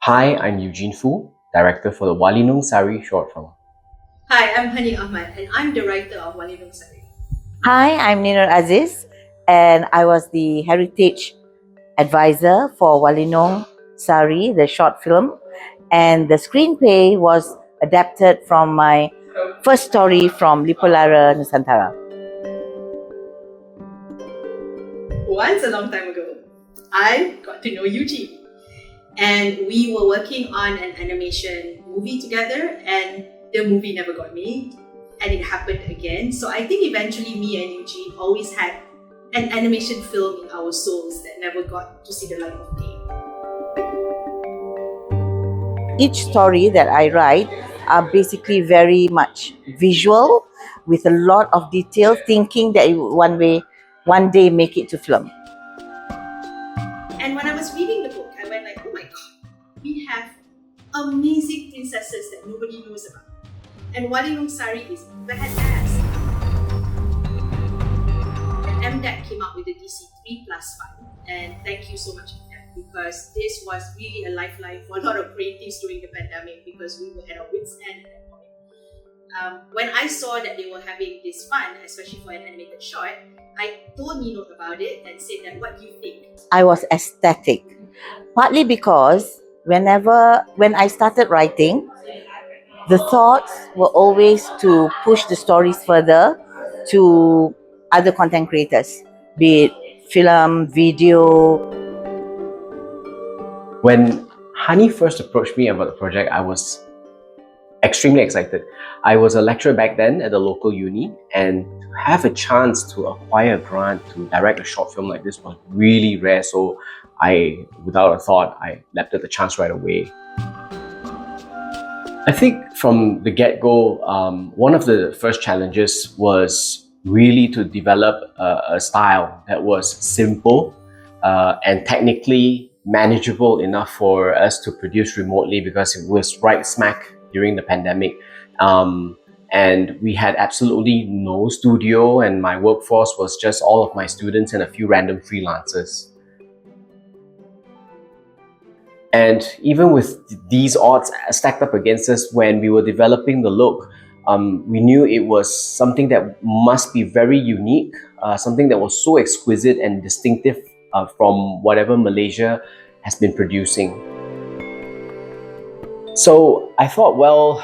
Hi, I'm Eugene Foo, director for the Walinong Sari short film. Hi, I'm Ahmad and I'm the writer of Walinong Sari. Hi, I'm Ninot Aziz and I was the heritage advisor for Walinong Sari, the short film, and the screenplay was adapted from my first story from Lipolara, Nusantara. Once a long time ago, I got to know Eugene. And we were working on an animation movie together, and the movie never got made, and it happened again. So I think eventually me and Eugene always had an animation film in our souls that never got to see the light of day. Each story that I write are basically very much visual with a lot of detail, thinking that it will one day make it to film. And when I was reading the book, I went like, oh my god, we have amazing princesses that nobody knows about. And Walinong Sari is badass. And MDAC came out with the DC 3+ fund. And thank you so much, MDAC, because this was really a lifeline for a lot of creatives during the pandemic because we were at our wits' end at that point. When I saw that they were having this fund, especially for an animated short, I told Ninot about it and said that, what do you think? I was ecstatic, partly because when I started writing, the thoughts were always to push the stories further to other content creators, be it film, video. When Hani first approached me about the project, I was extremely excited. I was a lecturer back then at the local uni, and to have a chance to acquire a grant to direct a short film like this was really rare, so without a thought, I leapt at the chance right away. I think from the get-go, one of the first challenges was really to develop a style that was simple and technically manageable enough for us to produce remotely, because it was right smack during the pandemic. And we had absolutely no studio, and my workforce was just all of my students and a few random freelancers. And even with these odds stacked up against us when we were developing the look, we knew it was something that must be very unique, something that was so exquisite and distinctive from whatever Malaysia has been producing. So I thought, well,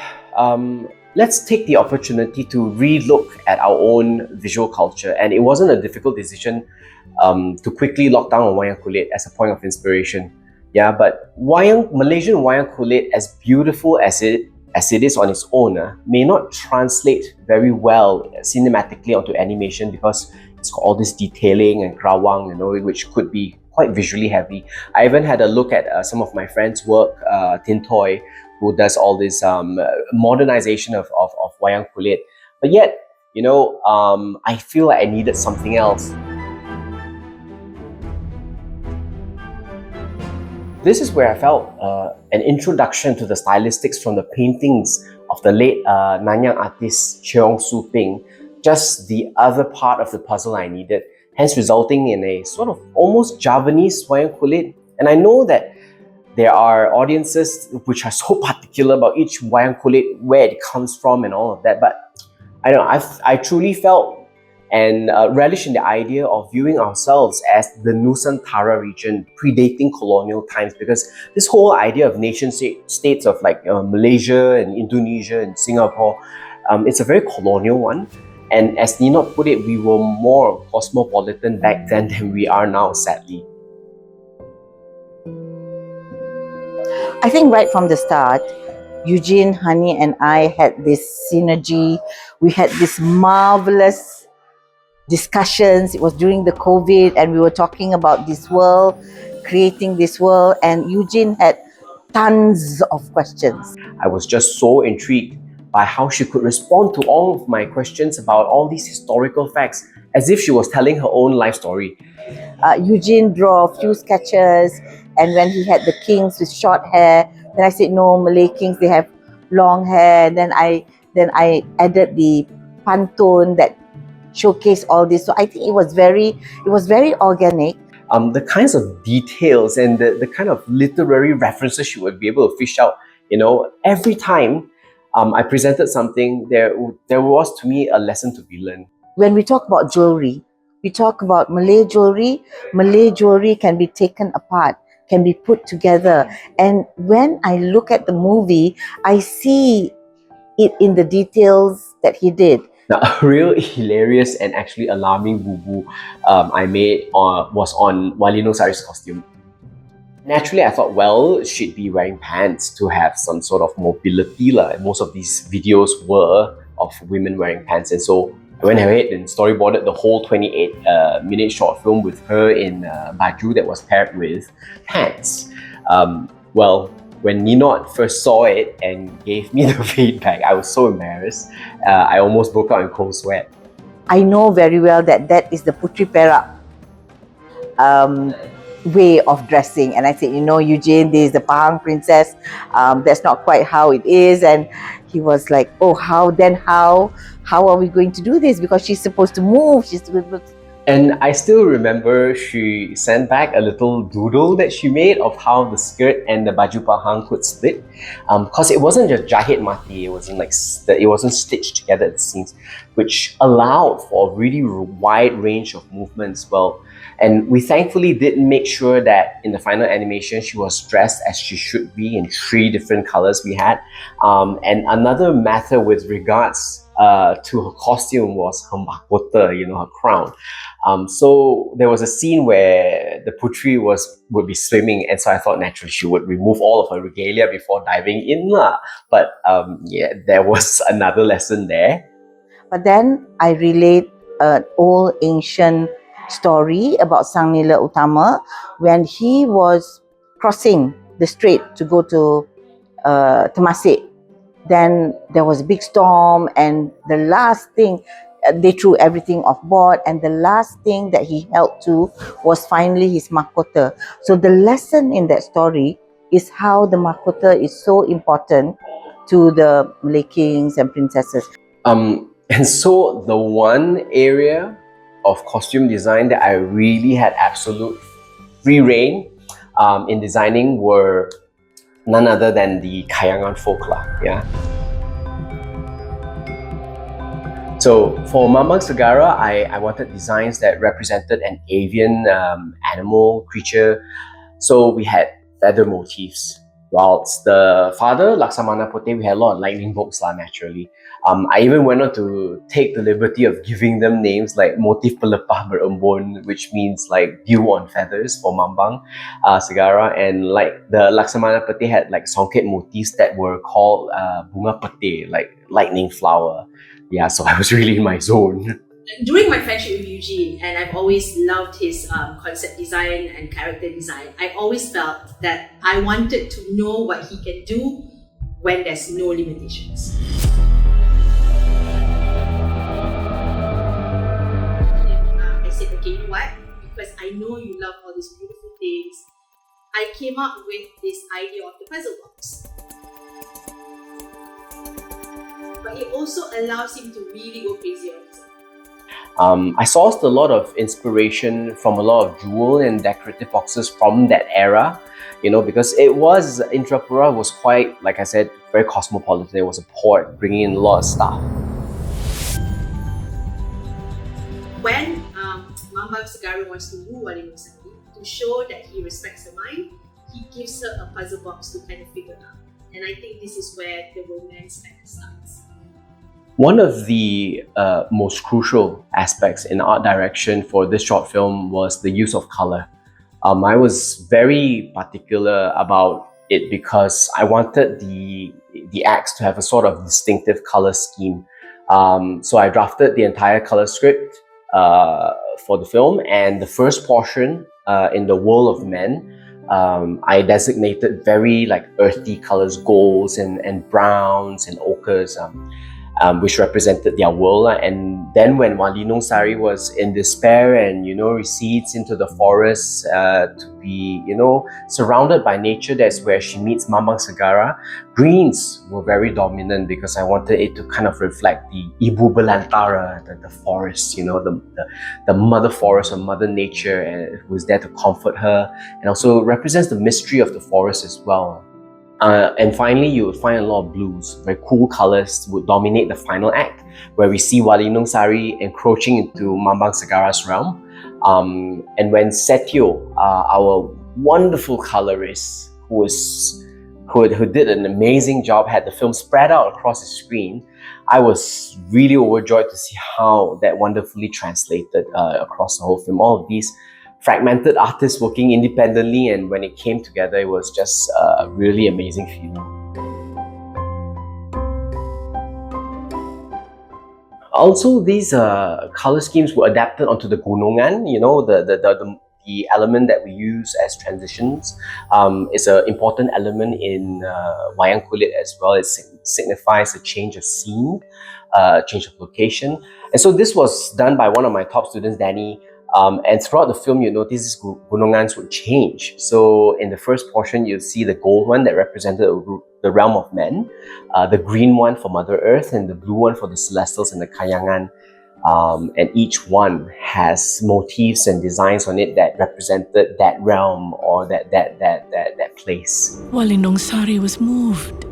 let's take the opportunity to re-look at our own visual culture. And it wasn't a difficult decision to quickly lock down on wayang kulit as a point of inspiration. Yeah, but Malaysian wayang kulit, as beautiful as it is on its own, may not translate very well cinematically onto animation because it's got all this detailing and kerawang, which could be quite visually heavy. I even had a look at some of my friends' work, Tintoy, who does all this modernization of wayang kulit. But yet, I feel like I needed something else. This is where I felt an introduction to the stylistics from the paintings of the late Nanyang artist Cheong Su Ping, just the other part of the puzzle I needed, hence resulting in a sort of almost Javanese wayang kulit. And I know that there are audiences which are so particular about each wayang kulit, where it comes from and all of that, but I truly felt and relish in the idea of viewing ourselves as the Nusantaran region predating colonial times, because this whole idea of nation states of like Malaysia and Indonesia and Singapore, it's a very colonial one. And as Ninot put it, we were more cosmopolitan back then than we are now, sadly. I think right from the start, Eugene, Hani and I had this synergy. We had this marvelous discussions. It was during the COVID and we were talking about this world, creating this world, and Eugene had tons of questions. I was just so intrigued by how she could respond to all of my questions about all these historical facts as if she was telling her own life story. Eugene drew a few sketches, and when he had the kings with short hair, then I said, no, Malay kings, they have long hair. Then I added the pantun that showcase all this. So I think it was very organic. the kinds of details and the kind of literary references she would be able to fish out, every time I presented something, there was to me a lesson to be learned. When we talk about jewelry, we talk about Malay jewelry. Malay jewelry can be taken apart, can be put together. And when I look at the movie, I see it in the details that he did. Now, a real hilarious and actually alarming boo-boo I made was on Walinong Sari's costume. Naturally, I thought, well, she'd be wearing pants to have some sort of mobility. And most of these videos were of women wearing pants. And so I went ahead and storyboarded the whole 28-minute short film with her in baju that was paired with pants. Well, when Ninot first saw it and gave me the feedback, I was so embarrassed. I almost broke out in cold sweat. I know very well that is the puteri-puteri way of dressing, and I said, Eugene, this is the Pahang princess. That's not quite how it is. And he was like, oh, how are we going to do this? Because she's supposed to move. And I still remember she sent back a little doodle that she made of how the skirt and the baju pahang could split. Because it wasn't just jahit mati, it wasn't stitched together at the seams, which allowed for a really wide range of movements. And we thankfully did make sure that in the final animation she was dressed as she should be in 3 different colors we had. And another matter with regards to her costume was her mahkota, her crown. So there was a scene where the putri would be swimming, and so I thought naturally she would remove all of her regalia before diving in. But there was another lesson there. But then I relate an old ancient story about Sang Nila Utama when he was crossing the strait to go to Temasek. Then there was a big storm, and the last thing, they threw everything off board, and the last thing that he held to was finally his mahkota. So the lesson in that story is how the mahkota is so important to the Malay kings and princesses. And so the one area of costume design that I really had absolute free reign in designing were none other than the Kayangan folklore. So for Mambang Segara, I wanted designs that represented an avian animal creature. So we had feather motifs. Whilst the father, Laksamana Pote, we had a lot of lightning bolts naturally. I even went on to take the liberty of giving them names like Motif Pelepah Berembun, which means like dew on feathers for Mambang Segara, and like the Laksamana Pete had like songket motifs that were called Bunga Pete, like lightning flower. So I was really in my zone. During my friendship with Eugene, and I've always loved his concept design and character design, I always felt that I wanted to know what he can do when there's no limitations. I said, okay, you know what? Because I know you love all these beautiful things, I came up with this idea of the puzzle box. But it also allows him to really go crazy on his own. I sourced a lot of inspiration from a lot of jewel and decorative boxes from that era, because Indrapura was quite, like I said, very cosmopolitan. It was a port bringing in a lot of stuff. When Mambang Segara wants to woo Walinong Sari, to show that he respects the mind, he gives her a puzzle box to kind of figure out. And I think this is where the romance kind of starts. One of the most crucial aspects in art direction for this short film was the use of color. I was very particular about it because I wanted the acts to have a sort of distinctive color scheme. So I drafted the entire color script for the film, and the first portion in the World of Men, I designated very like earthy colors, golds and browns and ochres. which represented their world. And then when Walinong Sari was in despair and, recedes into the forest to be, surrounded by nature, that's where she meets Mamang Segara. Greens were very dominant because I wanted it to kind of reflect the Ibu Belantara, the forest, the mother forest or mother nature, who was there to comfort her, and also represents the mystery of the forest as well. And finally, you would find a lot of blues. Very cool colors would dominate the final act, where we see Walinong Sari encroaching into Mamang Segara's realm. And when Setio, our wonderful colorist, who did an amazing job, had the film spread out across the screen, I was really overjoyed to see how that wonderfully translated across the whole film. All of these fragmented artists working independently, and when it came together, it was just a really amazing feeling. Also, these color schemes were adapted onto the gunungan. The element that we use as transitions is an important element in wayang kulit as well. It signifies a change of scene, change of location. And so this was done by one of my top students, Danny. And throughout the film, you notice these gunungans would change. So in the first portion, you'll see the gold one that represented the realm of men, the green one for Mother Earth, and the blue one for the celestials and the kayangan. And each one has motifs and designs on it that represented that realm or that place. Walinong Sari was moved.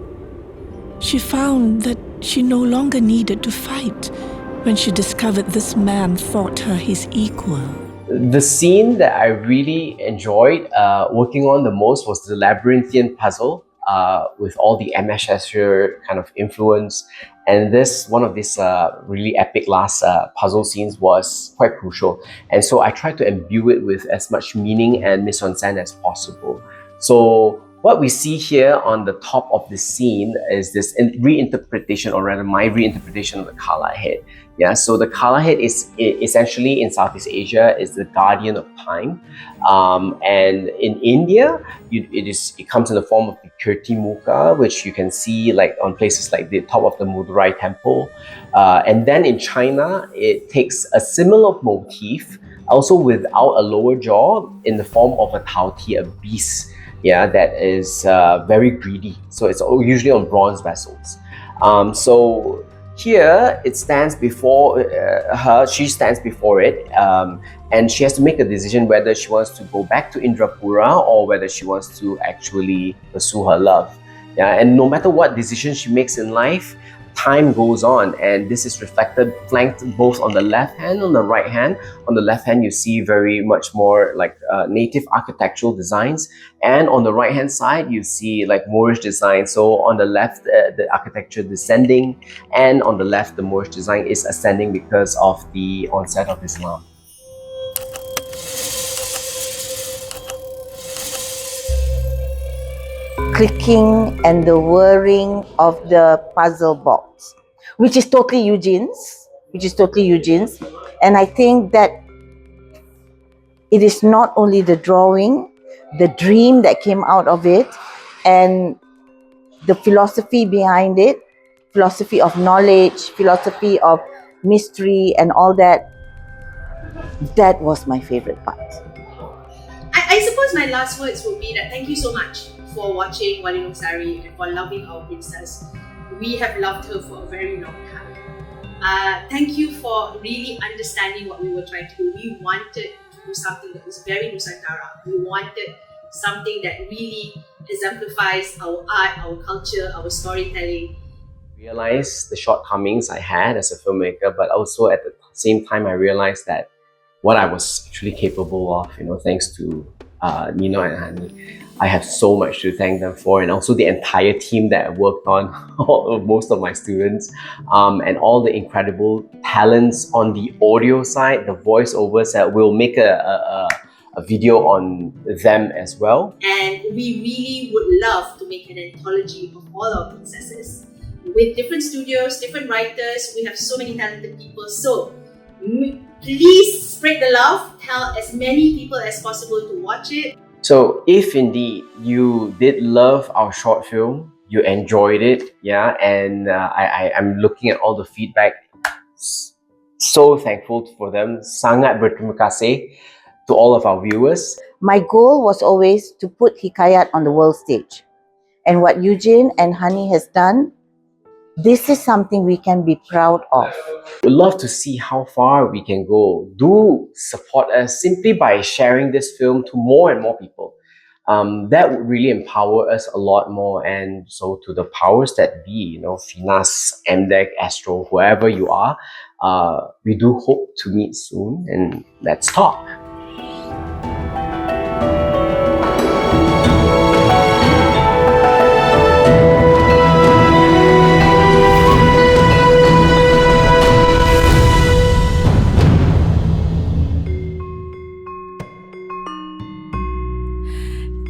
She found that she no longer needed to fight when she discovered this man thought her his equal. The scene that I really enjoyed working on the most was the labyrinthian puzzle with all the M.S. kind of influence. And one of these really epic last puzzle scenes was quite crucial. And so I tried to imbue it with as much meaning and mise-en-scène as possible. So what we see here on the top of the scene is this reinterpretation, or rather my reinterpretation of the Kala head. Yeah, so the Kala head is essentially in Southeast Asia is the guardian of time, and in India it comes in the form of the Kirti Muka, which you can see like on places like the top of the Madurai temple, and then in China it takes a similar motif, also without a lower jaw, in the form of a Taoti, a beast. Yeah, that is very greedy. So it's usually on bronze vessels. So here it stands before her. She stands before it, and she has to make a decision whether she wants to go back to Indrapura or whether she wants to actually pursue her love. Yeah, and no matter what decision she makes in life, time goes on, and this is flanked both on the left hand and on the right hand. On the left hand, you see very much more like native architectural designs, and on the right hand side, you see like Moorish design. So on the left, the architecture descending, and on the left, the Moorish design is ascending because of the onset of Islam. Clicking and the whirring of the puzzle box, which is totally Eugene's. And I think that it is not only the drawing, the dream that came out of it, and the philosophy behind it, philosophy of knowledge, philosophy of mystery and all that. That was my favorite part. I suppose my last words would be that thank you so much for watching Walinong Sari and for loving our princess. We have loved her for a very long time. Thank you for really understanding what we were trying to do. We wanted to do something that was very Nusantara. We wanted something that really exemplifies our art, our culture, our storytelling. Realized the shortcomings I had as a filmmaker, but also at the same time I realized that what I was actually capable of, thanks to Ninot and Hani. I have so much to thank them for, and also the entire team that worked on most of my students, and all the incredible talents on the audio side, the voiceovers. We'll make a video on them as well. And we really would love to make an anthology of all our princesses with different studios, different writers. We have so many talented people. So please spread the love. Tell as many people as possible to watch it. So if indeed you did love our short film, you enjoyed it, yeah, and I'm looking at all the feedback. So thankful for them. Sangat berterima kasih to all of our viewers. My goal was always to put Hikayat on the world stage. And what Eugene and Hani has done, this is something we can be proud of. We'd love to see how far we can go. Do support us simply by sharing this film to more and more people. That would really empower us a lot more. And so to the powers that be, Finas, MDEC, Astro, whoever you are, we do hope to meet soon, and let's talk.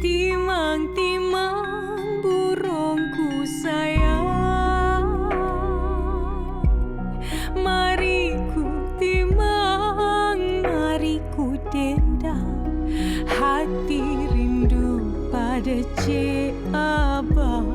Timang-timang burungku sayang, mari ku timang, mari ku dendang, hati rindu pada Cik Abang.